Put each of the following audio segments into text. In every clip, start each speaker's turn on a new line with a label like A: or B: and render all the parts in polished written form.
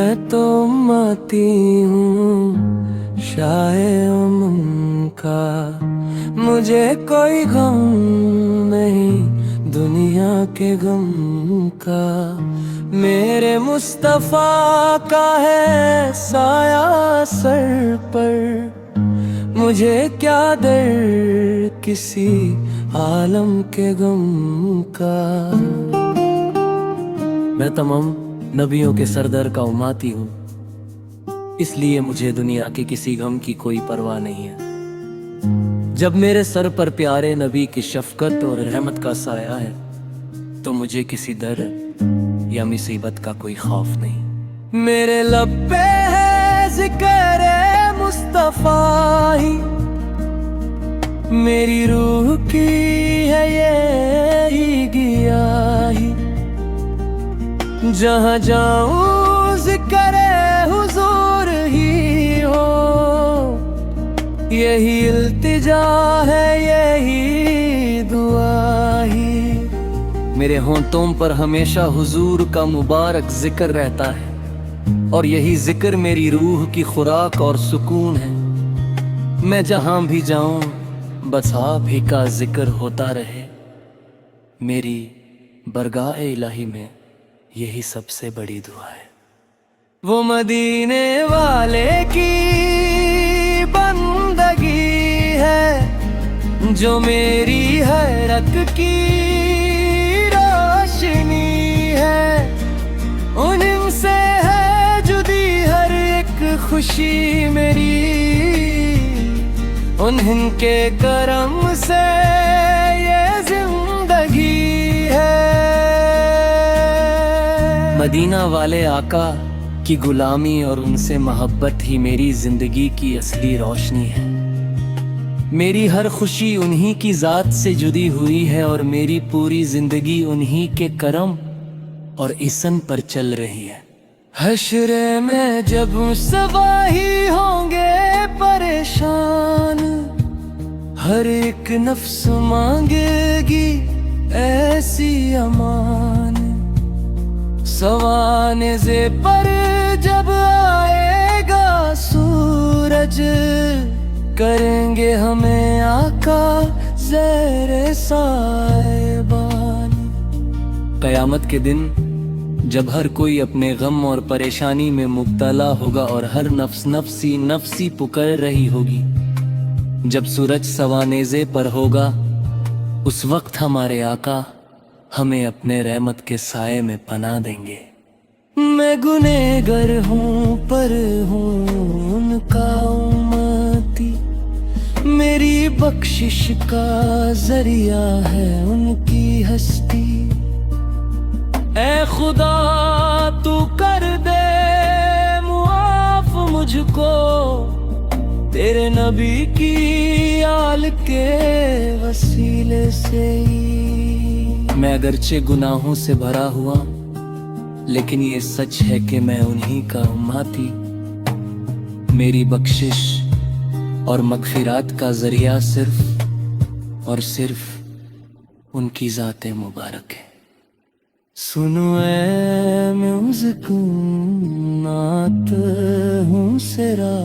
A: मैं तो उम्मती हूँ शाहे उम्म का, मुझे कोई गम नहीं दुनिया के गम का। मेरे मुस्तफा का है साया सर पर, मुझे क्या डर किसी आलम के गम का। मैं तमाम नबियों के सरदार का उम्मती हूँ, इसलिए मुझे दुनिया के किसी गम की कोई परवाह नहीं है। जब मेरे सर पर प्यारे नबी की शफकत और रहमत का साया है, तो मुझे किसी डर या मुसीबत का कोई खौफ नहीं। मेरे लब पे है जिक्र मुस्तफा ही, मेरी रूह की है ये ही गियाही। जहाँ जाऊं जिक्र हुजूर ही हो, यही इल्तिजा है यही दुआ ही। मेरे होंठों पर हमेशा हुजूर का मुबारक जिक्र रहता है, और यही जिक्र मेरी रूह की खुराक और सुकून है। मैं जहां भी जाऊं बस आप ही का जिक्र होता रहे। मेरी बरगाह इलाही में यही सबसे बड़ी दुआ है। वो मदीने वाले की बंदगी है, जो मेरी हैरत की रोशनी है। उनसे है जुदी हर एक खुशी मेरी, उनके करम से ये जिंदगी है। मदीना वाले आका की गुलामी और उनसे मोहब्बत ही मेरी जिंदगी की असली रोशनी है। मेरी हर खुशी उन्हीं की जात से जुड़ी हुई है, और मेरी पूरी जिंदगी उन्हीं के करम और इसन पर चल रही है। हश्रे में जब सवाही होंगे परेशान, हर एक नफ्स मांगेगी ऐसी अमान। सवाने से पर जब आएगा सूरज, करेंगे हमें आका ज़ेरे साहिबान। क़यामत के दिन जब हर कोई अपने गम और परेशानी में मुब्तला होगा, और हर नफ्स नफ्सी नफ्सी पुकार रही होगी, जब सूरज सवानेज़े पर होगा, उस वक्त हमारे आका हमें अपने रहमत के साए में पनाह देंगे। मैं गुनहगार हूँ पर हूँ उनका उम्मती, मेरी बख्शिश का जरिया है उनकी हस्ती। ऐ खुदा तू कर दे मुआफ मुझको, तेरे नबी की आल के वसीले से ही। मैं अगरचे गुनाहों से भरा हुआ, लेकिन ये सच है कि मैं उन्हीं का उम्मती। मेरी बख्शिश और मगफिरात का जरिया सिर्फ और सिर्फ उनकी ज़ाते मुबारक है। सुनो ऐ म्यूज़िक नात हूँ सिरा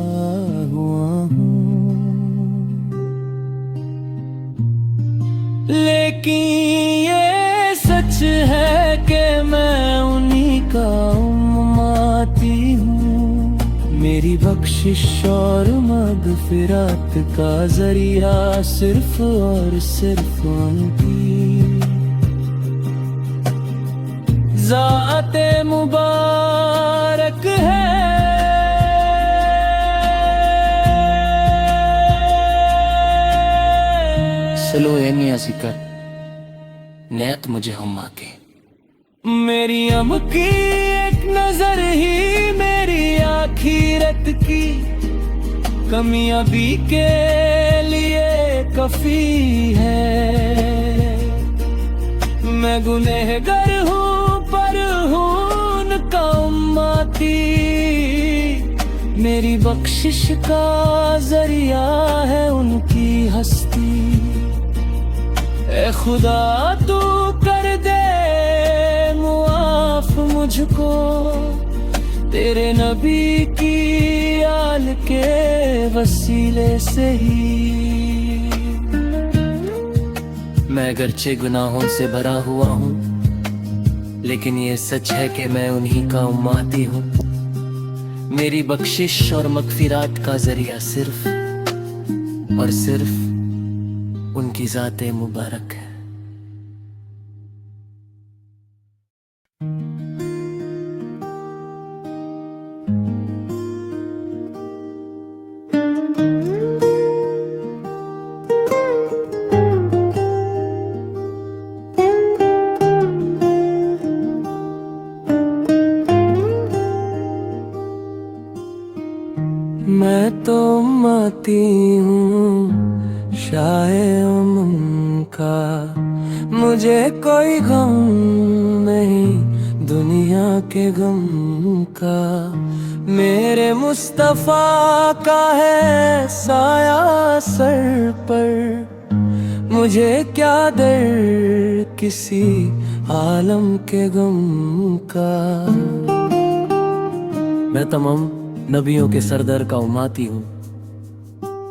A: हुआ हूँ, लेकिन ये सच है कि मैं उन्हीं का उम्मती हूँ। मेरी बख्शिश और मगफिरात का जरिया सिर्फ और सिर्फ उनकी ज़ाते मुबारक है। चलो ये नहीं सिकर नेत मुझे हम आके। मेरी अम की एक नजर ही मेरी आखिरत की कमियां भी के लिए कफी है। मैं गुनहगार हूँ पर हूँ उनका उम्मती, मेरी बख्शिश का जरिया है उनकी हस्ती। ए खुदा तू कर दे मुआफ मुझको, तेरे नबी की आल के वसीले से ही। मैं अगरचे गुनाहों से भरा हुआ हूँ, लेकिन ये सच है कि मैं उन्हीं का उम्मती हूँ। मेरी बख्शिश और मगफिरात का जरिया सिर्फ और सिर्फ उनकी ज़ाते मुबारक है। मैं तो उम्मती हूँ शाहे उनका, मुझे कोई गम नहीं दुनिया के गम का। मेरे मुस्तफा का है साया सर पर, मुझे क्या डर किसी आलम के गम का। मैं तमाम नबियों के सरदार का उम्मती हूँ,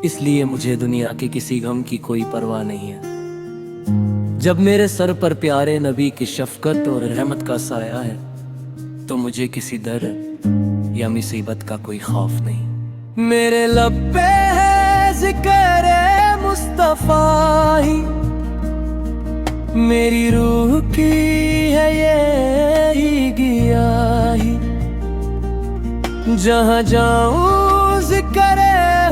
A: इसलिए मुझे दुनिया के किसी गम की कोई परवाह नहीं है। जब मेरे सर पर प्यारे नबी की शफकत और रहमत का साया है, तो मुझे किसी डर या मुसीबत का कोई खौफ नहीं। मेरे लब पे है जिक्र मुस्तफा ही, मेरी रूह की है ये ही गियाही। जहाँ जाऊं जिक्र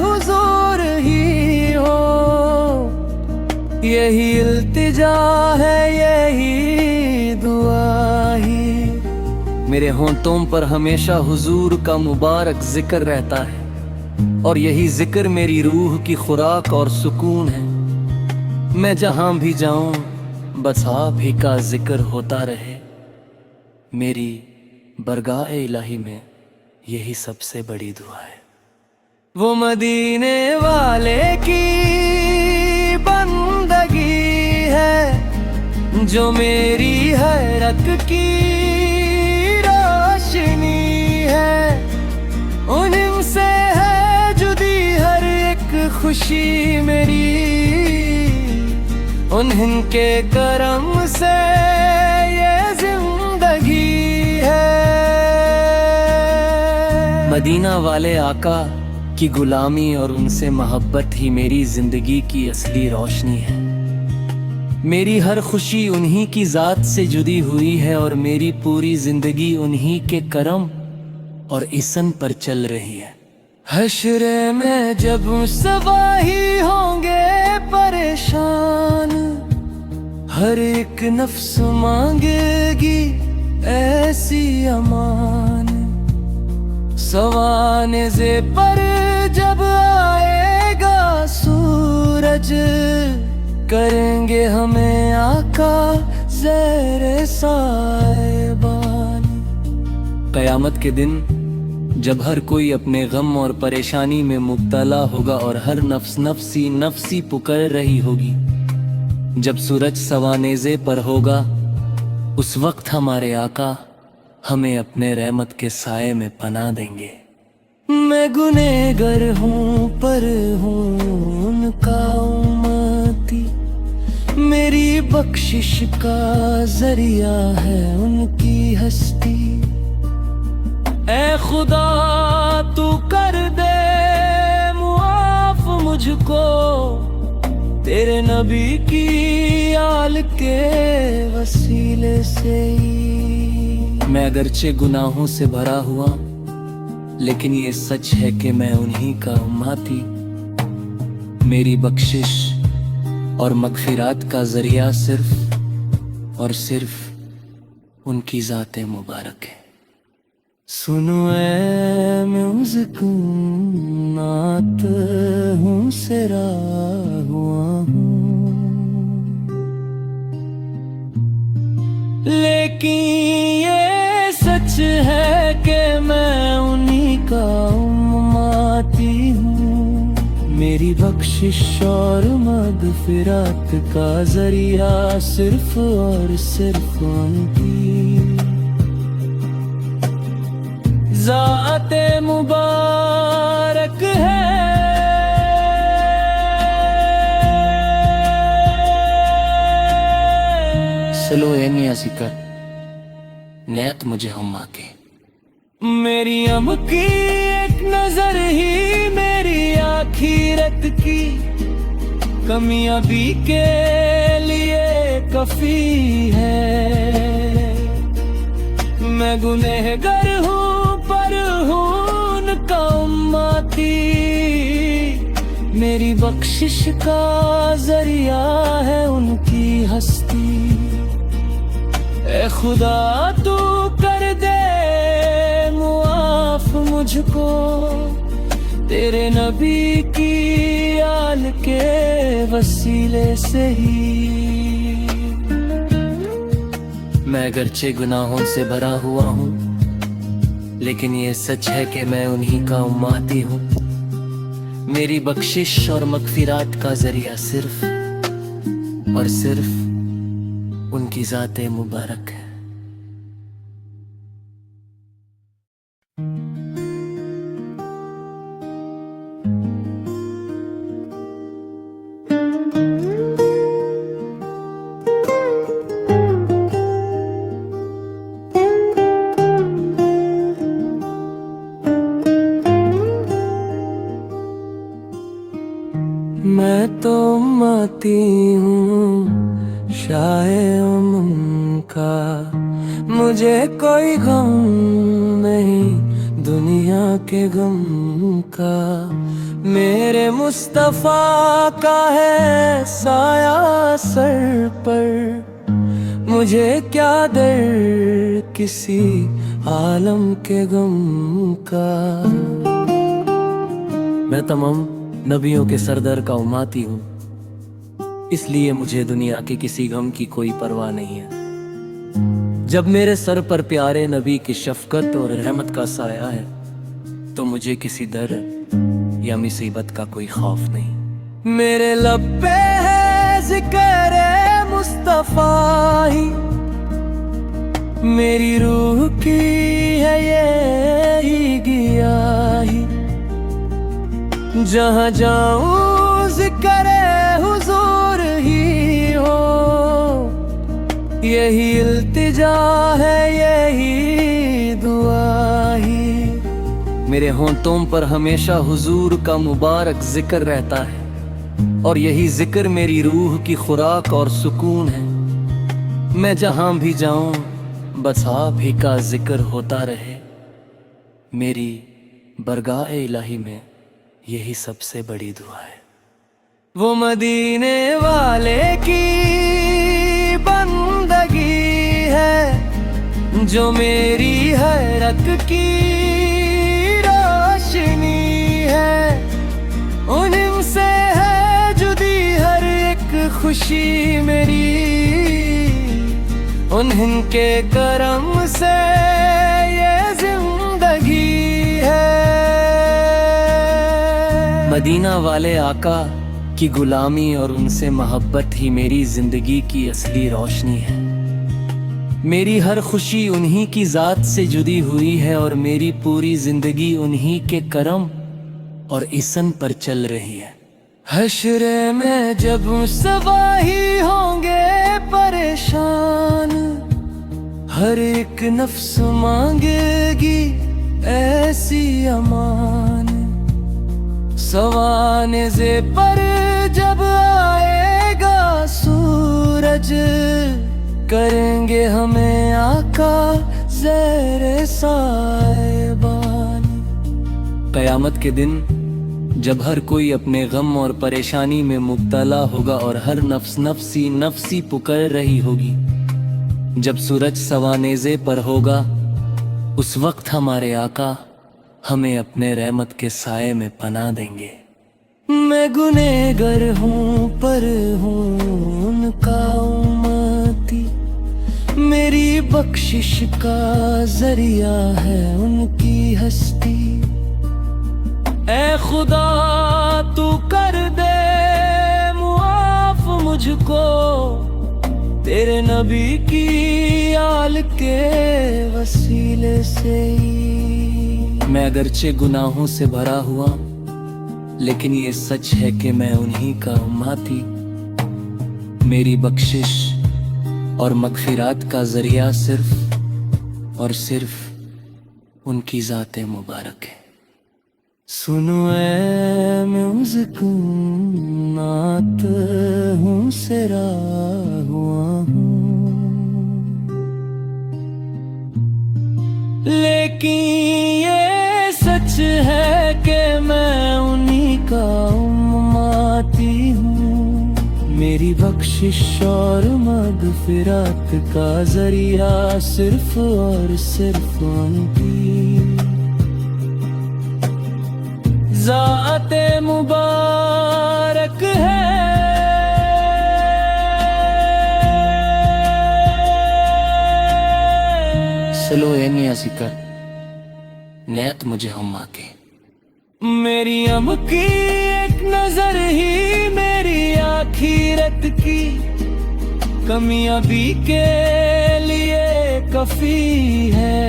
A: हुजूर ही हो, यही इल्तिजा है यही दुआ ही। मेरे होंठों पर हमेशा हुजूर का मुबारक जिक्र रहता है, और यही जिक्र मेरी रूह की खुराक और सुकून है। मैं जहां भी जाऊं बस आप ही का जिक्र होता रहे। मेरी बरगाह इलाही में यही सबसे बड़ी दुआ है। वो मदीने वाले की बंदगी है, जो मेरी हैरत की रोशनी है। उनसे है जुदी हर एक खुशी मेरी, उनके करम से ये जिंदगी है। मदीना वाले आका की गुलामी और उनसे मोहब्बत ही मेरी जिंदगी की असली रोशनी है। मेरी हर खुशी उन्हीं की जात से जुड़ी हुई है, और मेरी पूरी जिंदगी उन्हीं के करम और इसन पर चल रही है। हश्र में जब सवाही होंगे परेशान, हर एक नफ्स मांगेगी ऐसी अमान। सवाने से पर जब आएगा सूरज, करेंगे हमें आका ज़ेरे साहिबान। क़यामत के दिन जब हर कोई अपने गम और परेशानी में मुब्तला होगा, और हर नफ्स नफ्सी नफ्सी पुकार रही होगी, जब सूरज सवानेज़े पर होगा, उस वक्त हमारे आका हमें अपने रहमत के साए में पनाह देंगे। मैं गुनहगार हूँ पर हूँ उनका उम्मती, मेरी बख्शिश का जरिया है उनकी हस्ती। ऐ खुदा तू कर दे मुआफ मुझको, तेरे नबी की आल के वसीले से ही। मैं अगरचे गुनाहों से भरा हुआ, लेकिन ये सच है कि मैं उन्हीं का उम्मती। मेरी बख्शिश और मगफिरात का जरिया सिर्फ और सिर्फ उनकी ज़ाते मुबारक है। सुनो ऐ म्यूजिक नात हूँ सिरा हुआ हूँ, लेकिन ये सच है कि मैं उन्हीं का उम्मती हूँ। मेरी बख्शिश और मगफिरात का जरिया सिर्फ और सिर्फ उनकी ذات مبارک ہے۔ سلو اینی اسکر نیت مجھے ہم کے میری ام کی ایک نظر ہی میری آخرت کی کمیاں بھی کے لیے کافی ہے۔ میں گنہگار ہوں پر ہوں ان کا امتی، میری بخشش کا ذریعہ ہے ان کی ہستی۔ اے خدا تو کر دے معاف مجھ کو، تیرے نبی کی آل کے وسیلے سے ہی۔ میں اگرچہ گناہوں سے بھرا ہوا ہوں، لیکن یہ سچ ہے کہ میں انہی کا امتی ہوں۔ میری بخشش اور مغفرات کا ذریعہ صرف اور صرف ان کی ذات مبارک ہے۔ میں تو امتی ہوں شاہ امم کا، مجھے کوئی غم نہیں دنیا کے غم کا۔ میرے مصطفیٰ کا ہے سایہ سر پر، مجھے کیا در کسی عالم کے غم کا۔ میں تمام نبیوں کے سردار کا امتی ہوں، اس لیے مجھے دنیا کے کسی غم کی کوئی پرواہ نہیں ہے۔ جب میرے سر پر پیارے نبی کی شفقت اور رحمت کا سایہ ہے تو مجھے کسی درد یا مصیبت کا کوئی خوف نہیں۔ میرے لب پہ ہے ذکر مصطفیٰ ہی، میری روح کی ہے یہی گیاہی، جہاں جاؤں ذکر حضور ہی ہو، یہی التجا ہے یہی دعا ہی۔ میرے ہونٹوں پر ہمیشہ حضور کا مبارک ذکر رہتا ہے، اور یہی ذکر میری روح کی خوراک اور سکون ہے۔ میں جہاں بھی جاؤں بس آپ ہی کا ذکر ہوتا رہے، میری برگاہ الہی میں یہی سب سے بڑی دعا ہے۔ وہ مدینے والے کی بندگی ہے جو میری حیرت کی روشنی ہے، انہی سے ہے جدی ہر ایک خوشی میری، انہی کے کرم سے یہ زندگی ہے۔ مدینہ والے آقا کی غلامی اور ان سے محبت ہی میری زندگی کی اصلی روشنی ہے۔ میری ہر خوشی انہی کی ذات سے جڑی ہوئی ہے، اور میری پوری زندگی انہی کے کرم اور احسان پر چل رہی ہے۔ حشر میں جب سواہی ہوں گے پریشان، ہر ایک نفس مانگے گی ایسی امان، سوانے پر جب آئے گا سورج، کریں گے ہمیں آقا زیر سائبان۔ قیامت کے دن جب ہر کوئی اپنے غم اور پریشانی میں مبتلا ہوگا اور ہر نفس نفسی پکار رہی ہوگی، جب سورج سوانیزے پر ہوگا، اس وقت ہمارے آقا ہمیں اپنے رحمت کے سائے میں پناہ دیں گے۔ میں گنہگار ہوں پر ہوں ان کا امتی، میری بخشش کا ذریعہ ہے ان کی ہستی۔ اے خدا تو کر دے معاف مجھ کو، تیرے نبی کی آل کے وسیلے سے ہی۔ मैं अगरचे गुनाहों से भरा हुआ, लेकिन ये सच है कि मैं उन्हीं का उम्मती। मेरी बख्शिश और मगफिरात का जरिया सिर्फ और सिर्फ उनकी ज़ाते मुबारक है। सुनो ऐ म्यूजिक, नात हूँ सिरा हुआ हूँ, लेकिन ये सच है कि मैं उन्हीं का उम्मती हूँ। मेरी बख्शिश और मगफिरात का जरिया सिर्फ और सिर्फ उनकी ज़ाते मुबारक है। चलो ये नहीं सिकर नेत मुझे हम आके, मेरी अब की एक नजर ही मेरी आखिरत की कमियां भी के लिए कफी है।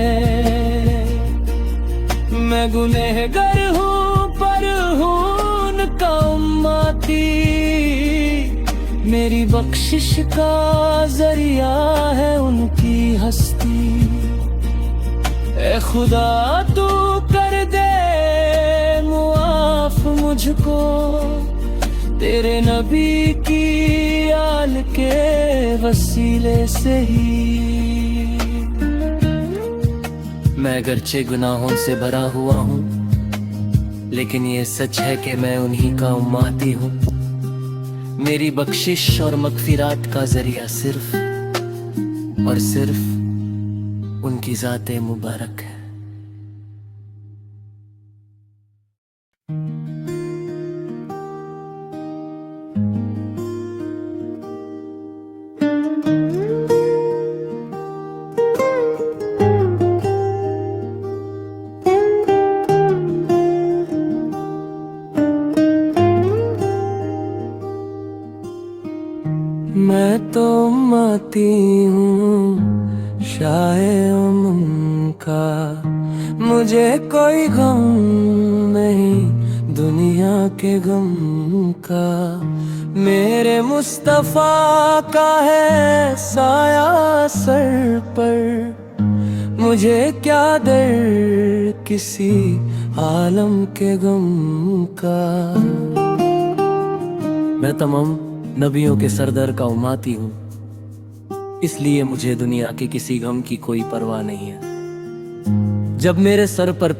A: मैं गुनहगार हूँ पर हूँ उनका उम्मती। मेरी बख्शिश का जरिया है उनकी हस्ती। ए खुदा तू कर दे मुआफ मुझको, तेरे नबी की आल के वसीले से ही। मैं अगरचे गुनाहों से भरा हुआ हूँ, लेकिन ये सच है कि मैं उन्हीं का उम्मती हूँ। मेरी बख्शिश और मगफिरात का जरिया सिर्फ और सिर्फ उनकी ज़ाते मुबारक है। मैं तो उम्मती हूँ शाहे का, मुझे कोई गम नहीं दुनिया के गम का। मेरे मुस्तफा का है साया सर पर, मुझे क्या डर किसी आलम के गम का। मैं तमाम नबियों के सरदार का उम्मती हूँ, इसलिए मुझे दुनिया के किसी गम की कोई परवाह नहीं है। जब मेरे सर पर